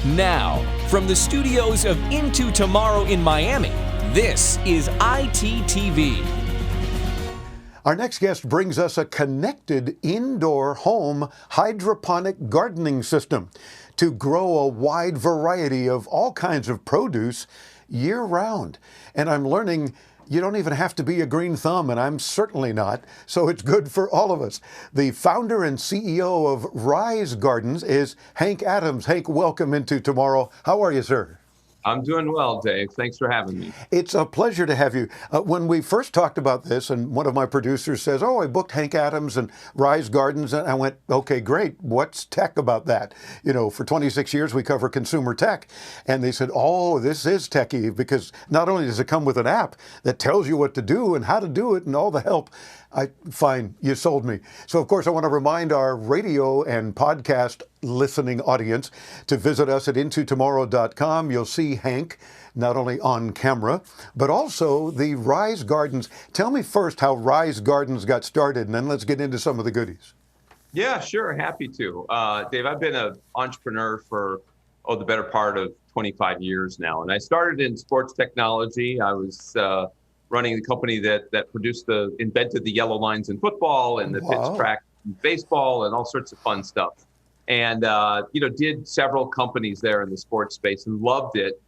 Now, from the studios of Into Tomorrow in Miami, this is ITTV. Our next guest brings us a connected indoor home hydroponic gardening system to grow a wide variety of all kinds of produce year-round. And I'm learning you don't even have to be a green thumb, and I'm certainly not, so it's good for all of us. The founder and CEO of Rise Gardens is Hank Adams. Hank, welcome Into Tomorrow. How are you, sir? I'm doing well, Dave. Thanks for having me. It's a pleasure to have you. When we first talked about this, and one of my producers says, oh, I booked Hank Adams and Rise Gardens, and I went, okay, great. What's tech about that? You know, for 26 years, we cover consumer tech. And they said, oh, this is techy, because not only does it come with an app that tells you what to do and how to do it and all the help. Fine, you sold me. So, of course, I want to remind our radio and podcast listening audience to visit us at intotomorrow.com. You'll see Hank not only on camera, but also the Rise Gardens. Tell me first how Rise Gardens got started, and then let's get into some of the goodies. Yeah, sure. Happy to. Dave, I've been an entrepreneur for, the better part of 25 years now. And I started in sports technology. I was running the company that invented the yellow lines in football and the pitch track in baseball and all sorts of fun stuff. And, did several companies there in the sports space and loved it.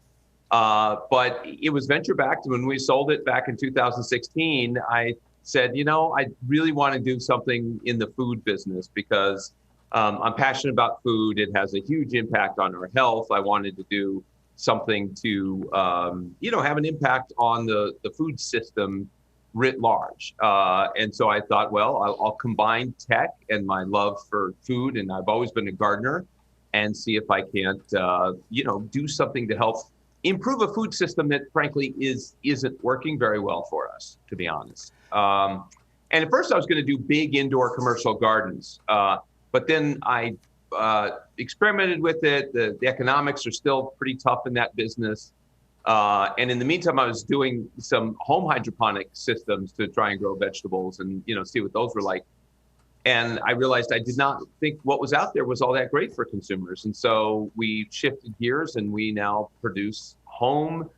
But it was venture backed. When we sold it back in 2016, I said, I really want to do something in the food business because I'm passionate about food. It has a huge impact on our health. I wanted to do something to, have an impact on the food system writ large. And so I thought, well, I'll combine tech and my love for food. And I've always been a gardener and see if I can't, do something to help improve a food system that frankly isn't working very well for us, to be honest. And at first I was going to do big indoor commercial gardens. But then I experimented with it. The economics are still pretty tough in that business. And in the meantime, I was doing some home hydroponic systems to try and grow vegetables and, see what those were like. And I realized I did not think what was out there was all that great for consumers. And so we shifted gears and we now produce home,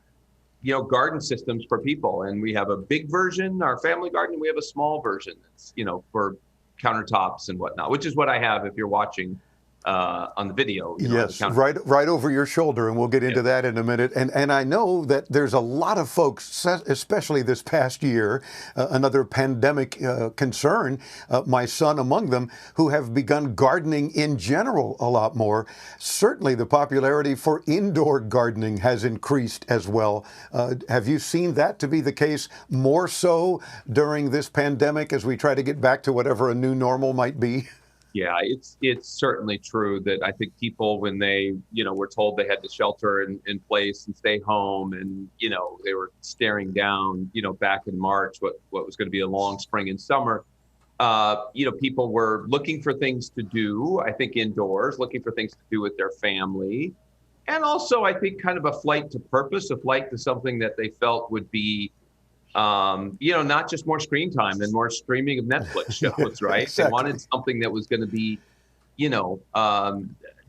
garden systems for people. And we have a big version, our family garden. We have a small version that's, for countertops and whatnot, which is what I have if you're watching on the video. Yes, right over your shoulder, and we'll get into that in a minute. And I know that there's a lot of folks, especially this past year, another pandemic concern, my son among them, who have begun gardening in general a lot more. Certainly the popularity for indoor gardening has increased as well. Have you seen that to be the case more so during this pandemic as we try to get back to whatever a new normal might be? Yeah, it's certainly true that I think people, when they, were told they had to shelter in place and stay home and, they were staring down, back in March, what was going to be a long spring and summer, people were looking for things to do, I think indoors, looking for things to do with their family. And also, I think kind of a flight to purpose, a flight to something that they felt would be not just more screen time and more streaming of Netflix shows, right? Exactly. They wanted something that was going to be,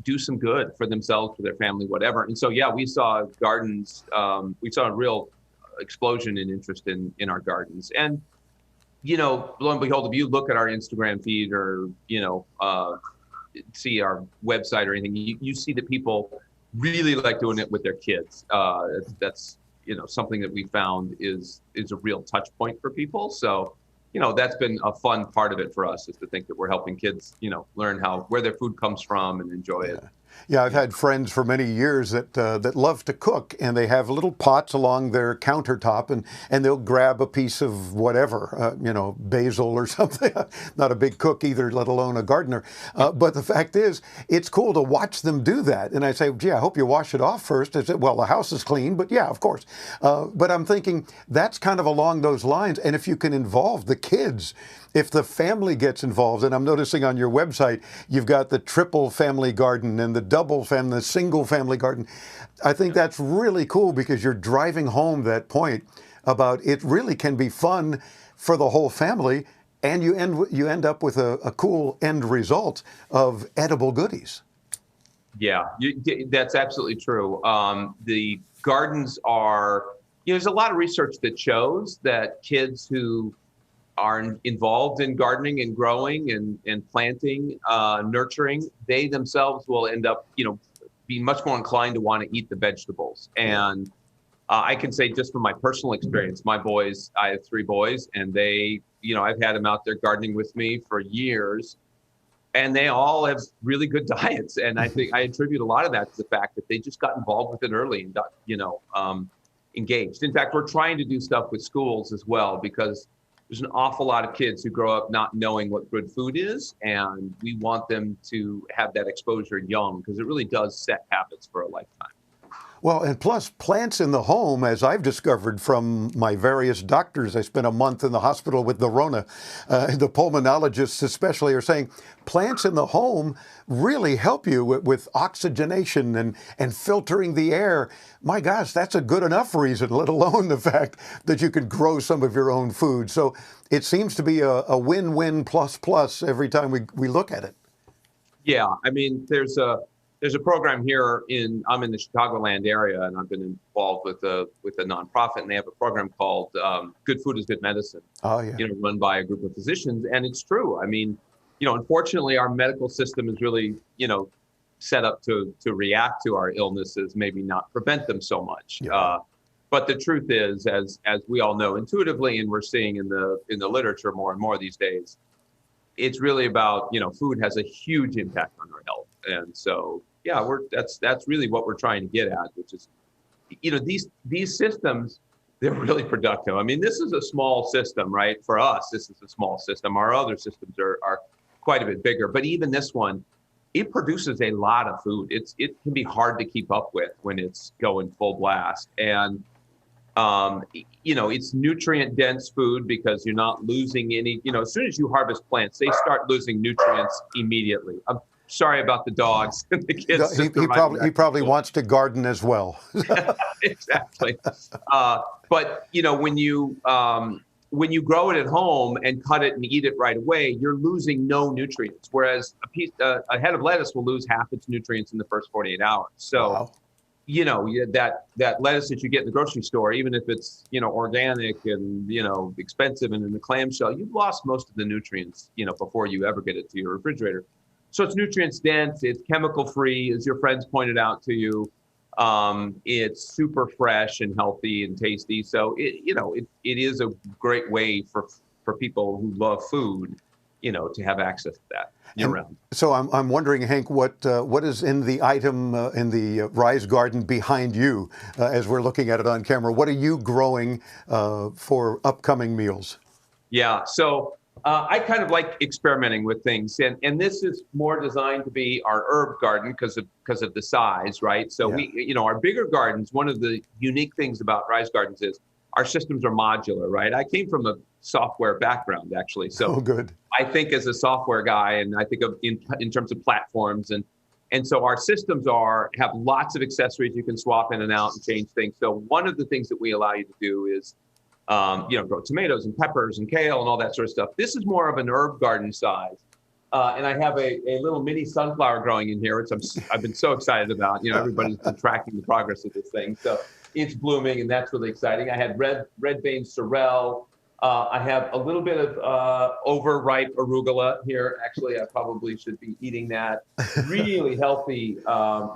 do some good for themselves, for their family, whatever. And so, yeah, we saw gardens. We saw a real explosion in interest in our gardens. And, lo and behold, if you look at our Instagram feed or, see our website or anything, you see that people really like doing it with their kids. That's something that we found is a real touch point for people. So, that's been a fun part of it for us, is to think that we're helping kids, learn where their food comes from and enjoy it. Yeah, I've had friends for many years that love to cook, and they have little pots along their countertop, and they'll grab a piece of whatever, basil or something. Not a big cook either, let alone a gardener. But the fact is, it's cool to watch them do that. And I say, gee, I hope you wash it off first. I said, well, the house is clean, but yeah, of course. But I'm thinking that's kind of along those lines. And if you can involve the kids, if the family gets involved, and I'm noticing on your website, you've got the triple family garden and the double family, the single family garden. I think that's really cool because you're driving home that point about it really can be fun for the whole family, and you end up with a cool end result of edible goodies. Yeah, that's absolutely true. The gardens are, there's a lot of research that shows that kids who are involved in gardening and growing and planting, nurturing, they themselves will end up, being much more inclined to want to eat the vegetables. And I can say just from my personal experience, my boys, I have 3 boys, and they, I've had them out there gardening with me for years, and they all have really good diets. And I think I attribute a lot of that to the fact that they just got involved with it early and got, engaged. In fact, we're trying to do stuff with schools as well, because there's an awful lot of kids who grow up not knowing what good food is, and we want them to have that exposure young, because it really does set habits for a lifetime. Well, and plus plants in the home, as I've discovered from my various doctors, I spent a month in the hospital with the Rona, the pulmonologists especially are saying plants in the home really help you with oxygenation and filtering the air. My gosh, that's a good enough reason, let alone the fact that you can grow some of your own food. So it seems to be a win-win plus plus every time we look at it. Yeah, I mean, there's a program here I'm in the Chicagoland area, and I've been involved with a nonprofit, and they have a program called Good Food is Good Medicine. Oh, yeah. Run by a group of physicians, and it's true. I mean, unfortunately, our medical system is really, set up to react to our illnesses, maybe not prevent them so much. Yeah. But the truth is, as we all know intuitively, and we're seeing in the literature more and more these days, it's really about, food has a huge impact on our health. And so, yeah, that's really what we're trying to get at, which is, these systems, they're really productive. I mean, this is a small system, right? For us, this is a small system. Our other systems are quite a bit bigger, but even this one, it produces a lot of food. It can be hard to keep up with when it's going full blast. And it's nutrient dense food because you're not losing any, as soon as you harvest plants, they start losing nutrients immediately. I'm sorry about the dogs and the kids. He probably wants to garden as well. Exactly. But when you grow it at home and cut it and eat it right away, you're losing no nutrients. Whereas a head of lettuce will lose half its nutrients in the first 48 hours. So, wow. That lettuce that you get in the grocery store, even if it's, organic and, expensive and in the clamshell, you've lost most of the nutrients, before you ever get it to your refrigerator. So it's nutrients dense, it's chemical free, as your friends pointed out to you. It's super fresh and healthy and tasty. So it is a great way for people who love food, to have access to that year round. So I'm wondering, Hank, what is in the item in the Rise Garden behind you as we're looking at it on camera? What are you growing for upcoming meals? Yeah, so I kind of like experimenting with things, and this is more designed to be our herb garden because of the size, right? So yeah. Our bigger gardens, one of the unique things about Rise Gardens is our systems are modular, right? I came from a software background, actually. So good. I think as a software guy, and I think of in terms of platforms, and so our systems have lots of accessories you can swap in and out and change things. So one of the things that we allow you to do is, grow tomatoes and peppers and kale and all that sort of stuff. This is more of an herb garden size. And I have a little mini sunflower growing in here, which I've been so excited about. Everybody's been tracking the progress of this thing. So it's blooming, and that's really exciting. I had red vein sorrel. I have a little bit of overripe arugula here. Actually, I probably should be eating that. Really healthy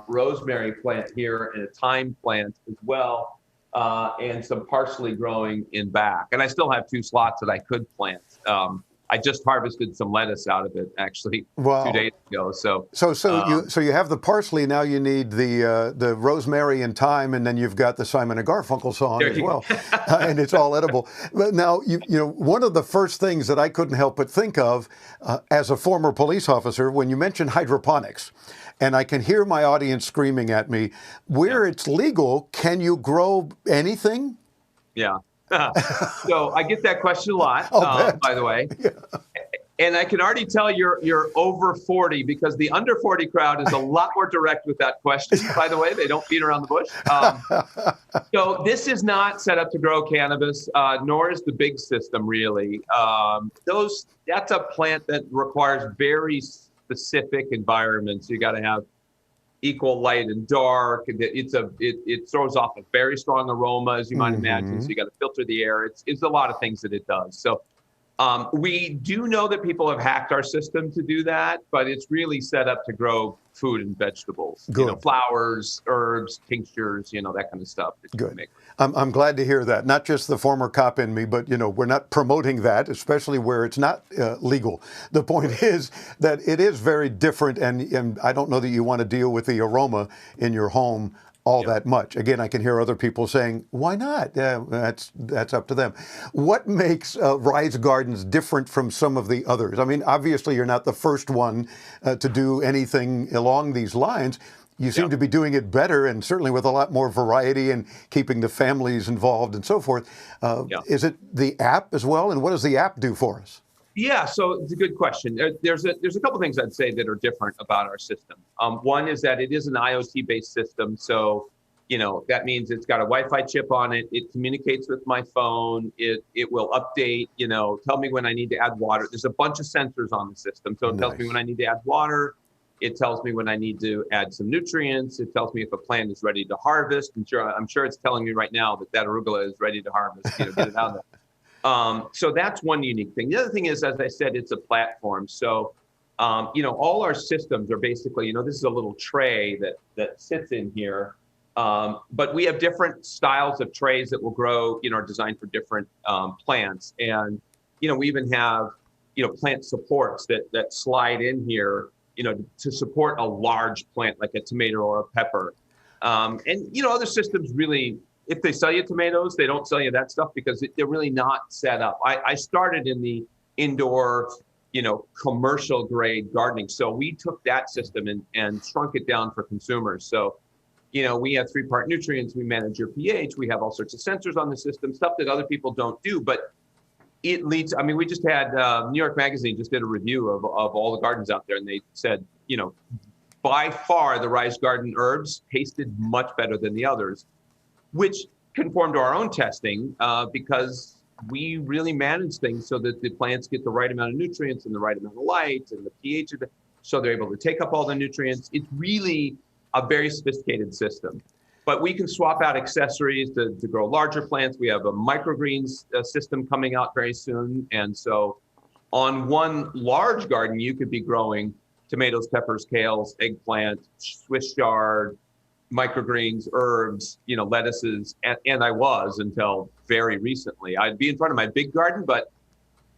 rosemary plant here and a thyme plant as well, and some parsley growing in back. And I still have 2 slots that I could plant. I just harvested some lettuce out of it actually 2 days ago. So you have the parsley. Now you need the rosemary and thyme, and then you've got the Simon and Garfunkel song as well, and it's all edible. But now one of the first things that I couldn't help but think of as a former police officer when you mentioned hydroponics. And I can hear my audience screaming at me, where it's legal, can you grow anything? Yeah. So I get that question a lot, by the way. Yeah. And I can already tell you're over 40 because the under 40 crowd is a lot more direct with that question, by the way. They don't beat around the bush. So this is not set up to grow cannabis, nor is the big system really. That's a plant that requires very specific environments. You got to have equal light and dark. It throws off a very strong aroma, as you might imagine. So you got to filter the air. It's a lot of things that it does. So we do know that people have hacked our system to do that, but it's really set up to grow food and vegetables. Good. Flowers, herbs, tinctures, that kind of stuff that you can make. I'm glad to hear that. Not just the former cop in me, but we're not promoting that, especially where it's not legal. The point is that it is very different, and I don't know that you want to deal with the aroma in your home all that much. Again, I can hear other people saying, "Why not?" That's up to them. What makes Rise Gardens different from some of the others? I mean, obviously, you're not the first one to do anything along these lines. You seem to be doing it better, and certainly with a lot more variety and keeping the families involved and so forth. Is it the app as well? And what does the app do for us? Yeah, so it's a good question. There's a couple things I'd say that are different about our system. One is that it is an IoT-based system, so that means it's got a Wi-Fi chip on it. It communicates with my phone. It will update. Tell me when I need to add water. There's a bunch of sensors on the system, so it tells me when I need to add water. It tells me when I need to add some nutrients. It tells me if a plant is ready to harvest. I'm sure it's telling me right now that arugula is ready to harvest. Get it out of there. So that's one unique thing. The other thing is, as I said, it's a platform. So, all our systems are basically, this is a little tray that sits in here. But we have different styles of trays that will grow, are designed for different plants. And, we even have, plant supports that slide in here, to support a large plant like a tomato or a pepper. And, other systems really, if they sell you tomatoes, they don't sell you that stuff because they're really not set up. I started in the indoor, commercial grade gardening. So we took that system and shrunk it down for consumers. So, we have 3-part nutrients, we manage your pH, we have all sorts of sensors on the system, stuff that other people don't do. But it leads, we just had New York Magazine just did a review of all the gardens out there, and they said, by far the Rise Garden herbs tasted much better than the others, which conformed to our own testing because we really manage things so that the plants get the right amount of nutrients and the right amount of light and the pH, so they're able to take up all the nutrients. It's really a very sophisticated system. But we can swap out accessories to grow larger plants. We have a microgreens system coming out very soon. And so on one large garden, you could be growing tomatoes, peppers, kales, eggplant, Swiss chard, microgreens, herbs, lettuces. And I was until very recently. I'd be in front of my big garden, but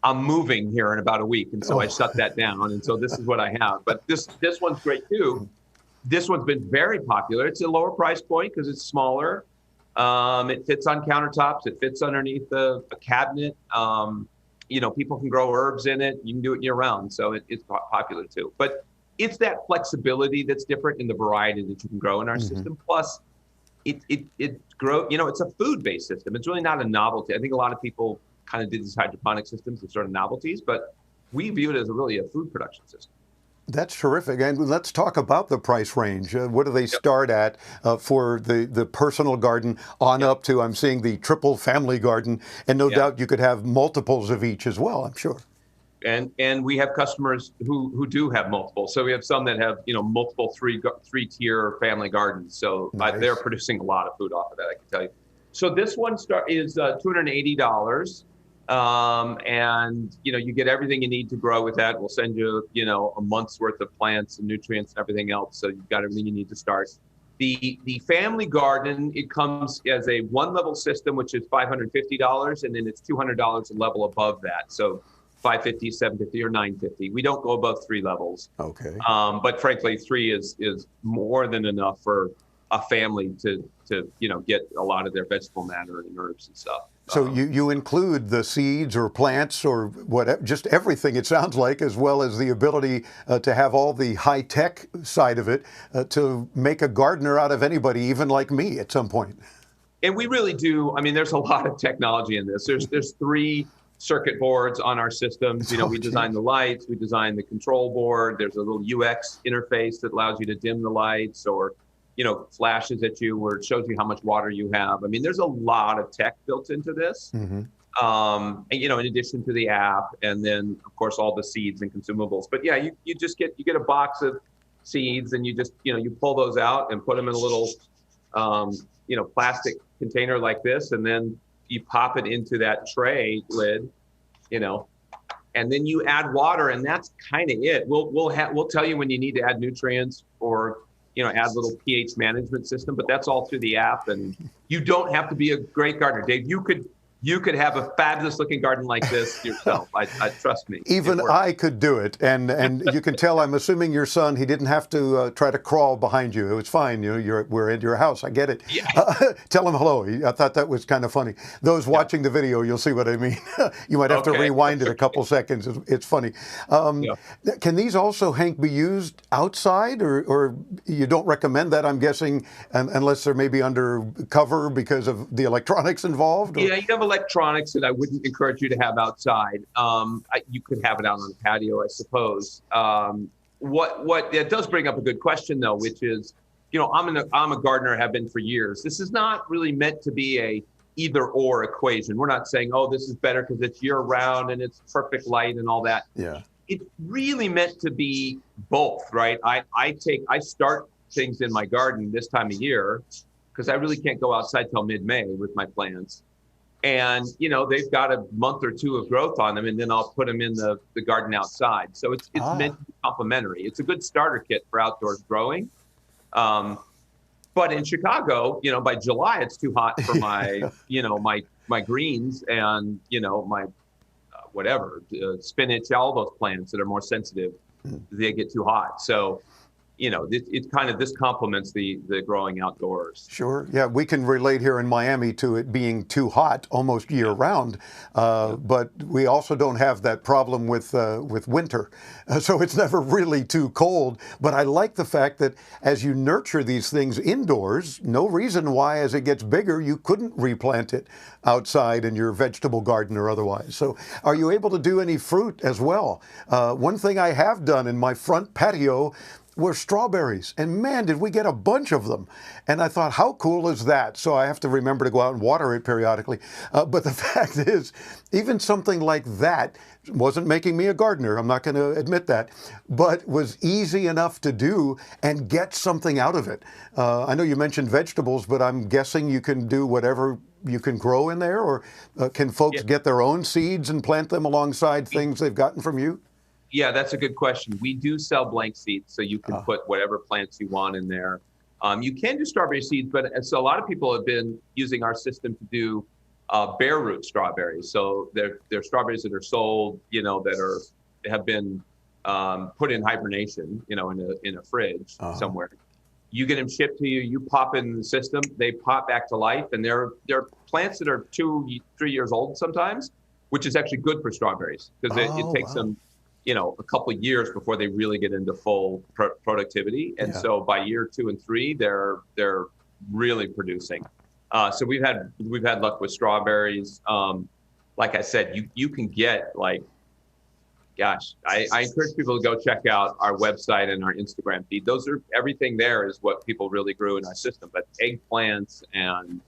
I'm moving here in about a week. And so I shut that down. And so this is what I have. But this one's great too. This one's been very popular. It's a lower price point because it's smaller. It fits on countertops. It fits underneath a cabinet. People can grow herbs in it. You can do it year round. So it's popular too. But it's that flexibility that's different in the variety that you can grow in our system. Plus, it grow. It's a food-based system. It's really not a novelty. I think a lot of people kind of did these hydroponic systems as sort of novelties, but we view it as really a food production system. That's terrific. And let's talk about the price range. What do they start at for the personal garden on up to, I'm seeing the triple family garden, and no doubt you could have multiples of each as well, I'm sure. And we have customers who do have multiple. So we have some that have, multiple three-tier family gardens. So they're producing a lot of food off of that, I can tell you. So this one is $280. And you get everything you need to grow with that. We'll send you, a month's worth of plants and nutrients and everything else. So you've got everything you need to start. The family garden, it comes as a one-level system, which is $550, and then it's $200 a level above that. So $550, $750, or $950. We don't go above 3 levels. Okay. But frankly, 3 is more than enough for a family to get a lot of their vegetable matter and herbs and stuff. So you include the seeds or plants or whatever, just everything, it sounds like, as well as the ability to have all the high-tech side of it to make a gardener out of anybody, even like me at some point. And we really do. There's a lot of technology in this. There's 3 circuit boards on our systems. We design the lights, we design the control board. There's a little UX interface that allows you to dim the lights or flashes at you where it shows you how much water you have. There's a lot of tech built into this. In addition to the app, and then of course all the seeds and consumables. But yeah, you get a box of seeds, and you just, you pull those out and put them in a little, plastic container like this, and then you pop it into that tray lid, and then you add water, and that's kind of it. We'll tell you when you need to add nutrients or add a little pH management system, but that's all through the app. And you don't have to be a great gardener, Dave. You could have a fabulous looking garden like this yourself. I trust me. Even I could do it. And you can tell, I'm assuming your son, he didn't have to try to crawl behind you. It was fine. We're in your house. I get it. Yeah. Tell him hello. I thought that was kind of funny. Those watching the video, you'll see what I mean. You might have to rewind it a couple seconds. It's funny. Can these also, Hank, be used outside, or you don't recommend that, I'm guessing, unless they're maybe under cover because of the electronics involved? Or? Yeah, you have electronics that I wouldn't encourage you to have outside. You could have it out on the patio, I suppose. What it does bring up a good question though, which is, I'm a gardener, have been for years. This is not really meant to be a either or equation. We're not saying, oh, this is better because it's year round and it's perfect light and all that. Yeah. It's really meant to be both, right? I start things in my garden this time of year because I really can't go outside till mid-May with my plants. And, they've got a month or two of growth on them, and then I'll put them in the garden outside. So it's meant to be complementary. It's a good starter kit for outdoors growing. But in Chicago, by July, it's too hot for my, my greens and, my spinach, all those plants that are more sensitive, they get too hot. So, it's kind of, this complements the growing outdoors. Sure. Yeah, we can relate here in Miami to it being too hot almost year round, but we also don't have that problem with winter. So it's never really too cold. But I like the fact that as you nurture these things indoors, no reason why as it gets bigger you couldn't replant it outside in your vegetable garden or otherwise. So are you able to do any fruit as well? One thing I have done in my front patio were strawberries, and man, did we get a bunch of them. And I thought, how cool is that? So I have to remember to go out and water it periodically. But the fact is, even something like that wasn't making me a gardener, I'm not going to admit that, but was easy enough to do and get something out of it. I know you mentioned vegetables, but I'm guessing you can do whatever you can grow in there, or can folks get their own seeds and plant them alongside things they've gotten from you? Yeah, that's a good question. We do sell blank seeds, so you can put whatever plants you want in there. You can do strawberry seeds, but so a lot of people have been using our system to do bare root strawberries. So they're strawberries that are sold, that have been put in hibernation, in a fridge somewhere. You get them shipped to you. You pop in the system. They pop back to life, and they're plants that are 2-3 years old sometimes, which is actually good for strawberries because it takes them a couple of years before they really get into full productivity. And so by year 2 and 3, they're really producing. So we've had luck with strawberries. Like I said, you can get I encourage people to go check out our website and our Instagram feed. Everything there is what people really grew in our system, but eggplants and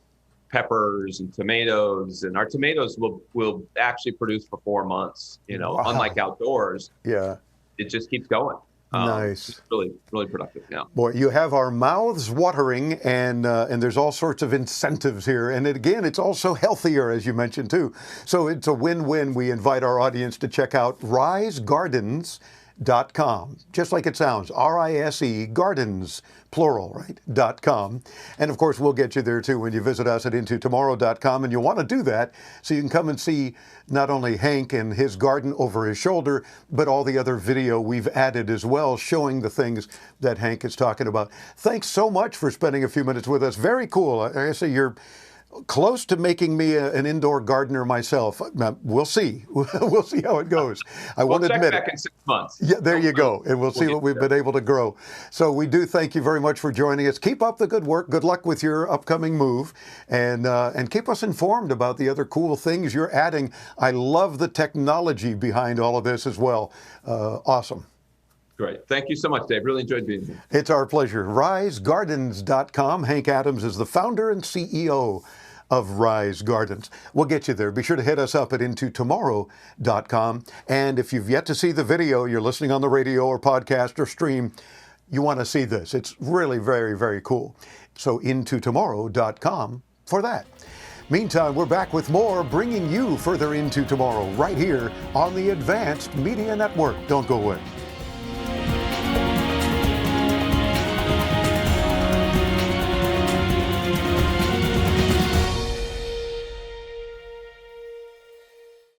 peppers and tomatoes, and our tomatoes will actually produce for 4 months, unlike outdoors. Yeah. It just keeps going. Nice. It's really, really productive now. Boy, you have our mouths watering, and there's all sorts of incentives here. And again, it's also healthier, as you mentioned, too. So it's a win-win. We invite our audience to check out risegardens.com, just like it sounds, R-I-S-E, gardens, plural, right, .com. And of course, we'll get you there too when you visit us at intotomorrow.com. And you want to do that so you can come and see not only Hank and his garden over his shoulder, but all the other video we've added as well, showing the things that Hank is talking about. Thanks so much for spending a few minutes with us. Very cool. I say you're close to making me an indoor gardener myself. We'll see. We'll see how it goes. I won't admit it. We'll check back in 6 months. Yeah, there you go. And we'll see what we've been able to grow. So we do thank you very much for joining us. Keep up the good work. Good luck with your upcoming move. And keep us informed about the other cool things you're adding. I love the technology behind all of this as well. Awesome. Great. Thank you so much, Dave. Really enjoyed being here. It's our pleasure. RiseGardens.com. Hank Adams is the founder and CEO of Rise Gardens. We'll get you there. Be sure to hit us up at intotomorrow.com. And if you've yet to see the video, you're listening on the radio or podcast or stream, You want to see this. It's really very, very cool. So intotomorrow.com for that. Meantime, we're back with more, bringing you further into tomorrow right here on the Advanced Media Network. Don't go away.